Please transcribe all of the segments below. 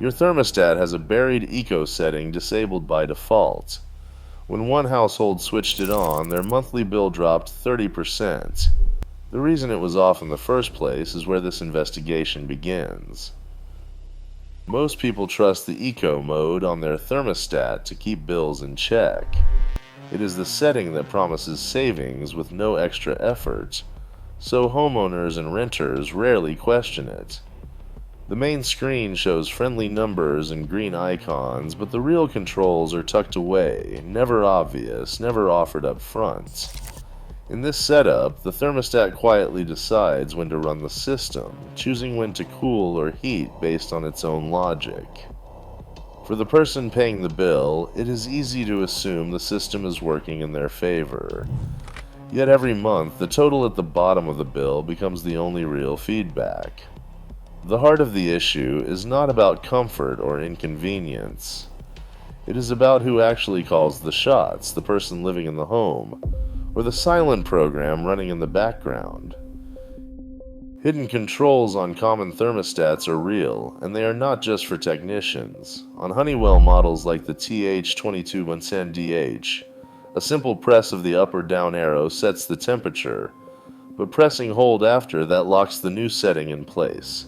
Your thermostat has a buried eco setting disabled by default. When one household switched it on, their monthly bill dropped 30%. The reason it was off in the first place is where this investigation begins. Most people trust the eco mode on their thermostat to keep bills in check. It is the setting that promises savings with no extra effort, so homeowners and renters rarely question it. The main screen shows friendly numbers and green icons, but the real controls are tucked away, never obvious, never offered up front. In this setup, the thermostat quietly decides when to run the system, choosing when to cool or heat based on its own logic. For the person paying the bill, it is easy to assume the system is working in their favor. Yet every month, the total at the bottom of the bill becomes the only real feedback. The heart of the issue is not about comfort or inconvenience. It is about who actually calls the shots, the person living in the home, or the silent program running in the background. Hidden controls on common thermostats are real, and they are not just for technicians. On Honeywell models like the TH2210DH, a simple press of the up or down arrow sets the temperature, but pressing hold after that locks the new setting in place.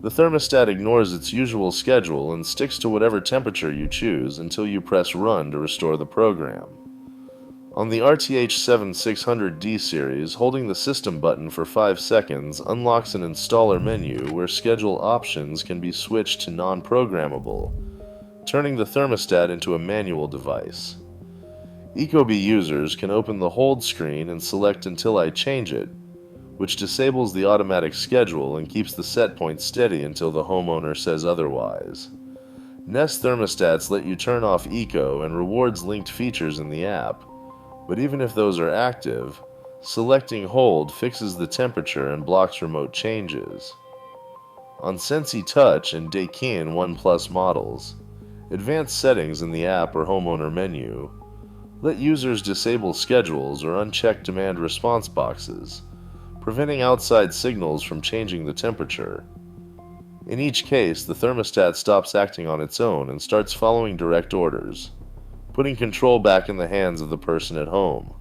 The thermostat ignores its usual schedule and sticks to whatever temperature you choose until you press run to restore the program. On the RTH7600D series, holding the system button for 5 seconds unlocks an installer menu where schedule options can be switched to non-programmable, turning the thermostat into a manual device. Ecobee users can open the hold screen and select until I change it, which disables the automatic schedule and keeps the set point steady until the homeowner says otherwise. Nest thermostats let you turn off Eco and rewards linked features in the app, but even if those are active, selecting hold fixes the temperature and blocks remote changes. On Sensi Touch and Daikin One Plus models, advanced settings in the app or homeowner menu let users disable schedules or uncheck demand response boxes, preventing outside signals from changing the temperature. In each case, the thermostat stops acting on its own and starts following direct orders, putting control back in the hands of the person at home.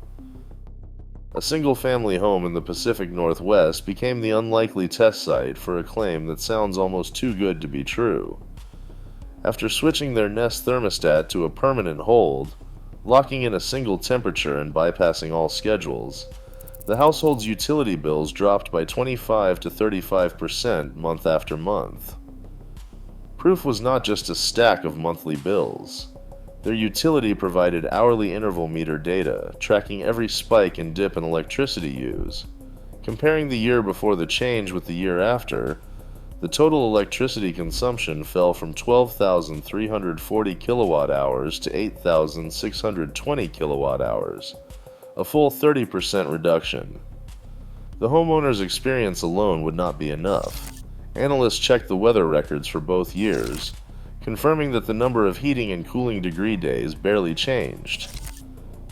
A single-family home in the Pacific Northwest became the unlikely test site for a claim that sounds almost too good to be true. After switching their Nest thermostat to a permanent hold, locking in a single temperature and bypassing all schedules, the household's utility bills dropped by 25 to 35% month after month. Proof was not just a stack of monthly bills. Their utility provided hourly interval meter data, tracking every spike and dip in electricity use. Comparing the year before the change with the year after, the total electricity consumption fell from 12,340 kilowatt hours to 8,620 kilowatt hours, a full 30% reduction. The homeowner's experience alone would not be enough. Analysts checked the weather records for both years, confirming that the number of heating and cooling degree days barely changed.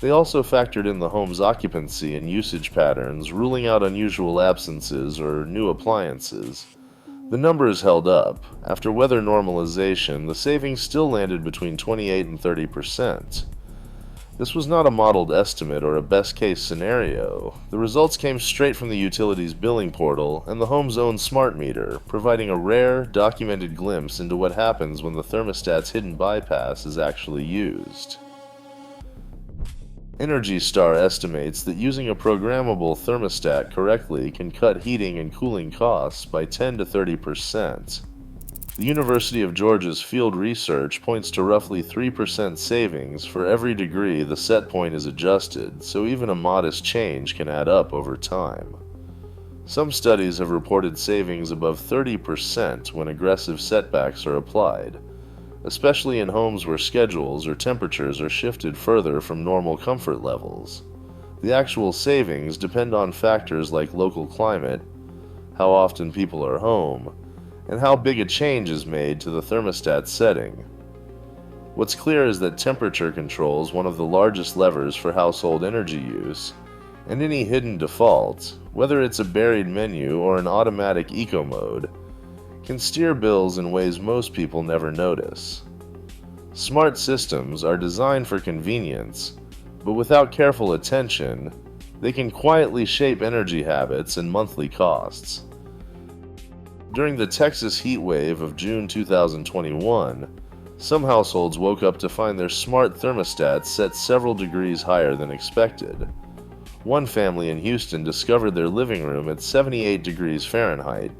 They also factored in the home's occupancy and usage patterns, ruling out unusual absences or new appliances. The numbers held up. After weather normalization, the savings still landed between 28 and 30%. This was not a modeled estimate or a best-case scenario. The results came straight from the utility's billing portal and the home's own smart meter, providing a rare, documented glimpse into what happens when the thermostat's hidden bypass is actually used. Energy Star estimates that using a programmable thermostat correctly can cut heating and cooling costs by 10 to 30%. The University of Georgia's field research points to roughly 3% savings for every degree the set point is adjusted, so even a modest change can add up over time. Some studies have reported savings above 30% when aggressive setbacks are applied, especially in homes where schedules or temperatures are shifted further from normal comfort levels. The actual savings depend on factors like local climate, how often people are home, and how big a change is made to the thermostat setting. What's clear is that temperature control is one of the largest levers for household energy use, and any hidden default, whether it's a buried menu or an automatic eco mode, can steer bills in ways most people never notice. Smart systems are designed for convenience, but without careful attention, they can quietly shape energy habits and monthly costs. During the Texas heat wave of June 2021, some households woke up to find their smart thermostats set several degrees higher than expected. One family in Houston discovered their living room at 78 degrees Fahrenheit,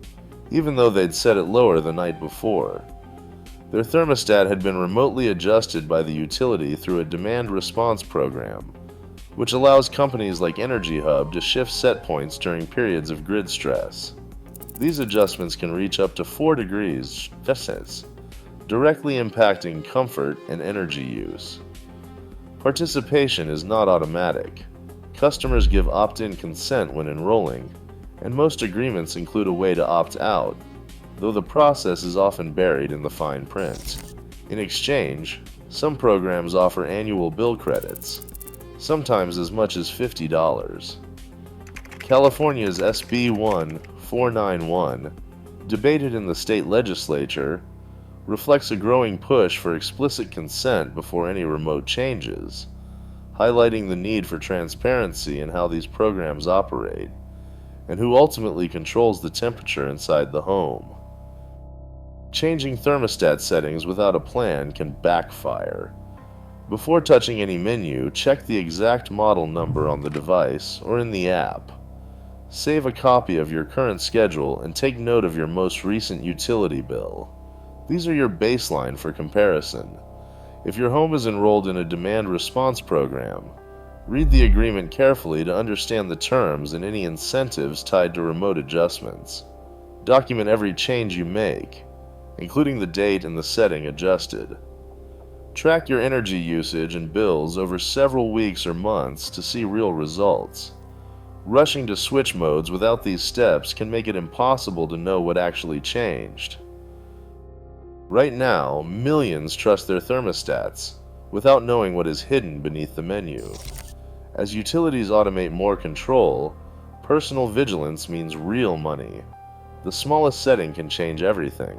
even though they'd set it lower the night before. Their thermostat had been remotely adjusted by the utility through a demand response program, which allows companies like Energy Hub to shift set points during periods of grid stress. These adjustments can reach up to 4 degrees Celsius, directly impacting comfort and energy use. Participation is not automatic. Customers give opt-in consent when enrolling, and most agreements include a way to opt out, though the process is often buried in the fine print. In exchange, some programs offer annual bill credits, sometimes as much as $50. California's SB 1491, debated in the state legislature, reflects a growing push for explicit consent before any remote changes, highlighting the need for transparency in how these programs operate, and who ultimately controls the temperature inside the home. Changing thermostat settings without a plan can backfire. Before touching any menu, check the exact model number on the device or in the app. Save a copy of your current schedule and take note of your most recent utility bill. These are your baseline for comparison. If your home is enrolled in a demand response program, read the agreement carefully to understand the terms and any incentives tied to remote adjustments. Document every change you make, including the date and the setting adjusted. Track your energy usage and bills over several weeks or months to see real results. Rushing to switch modes without these steps can make it impossible to know what actually changed. Right now, millions trust their thermostats without knowing what is hidden beneath the menu. As utilities automate more control, personal vigilance means real money. The smallest setting can change everything.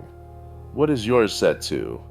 What is yours set to?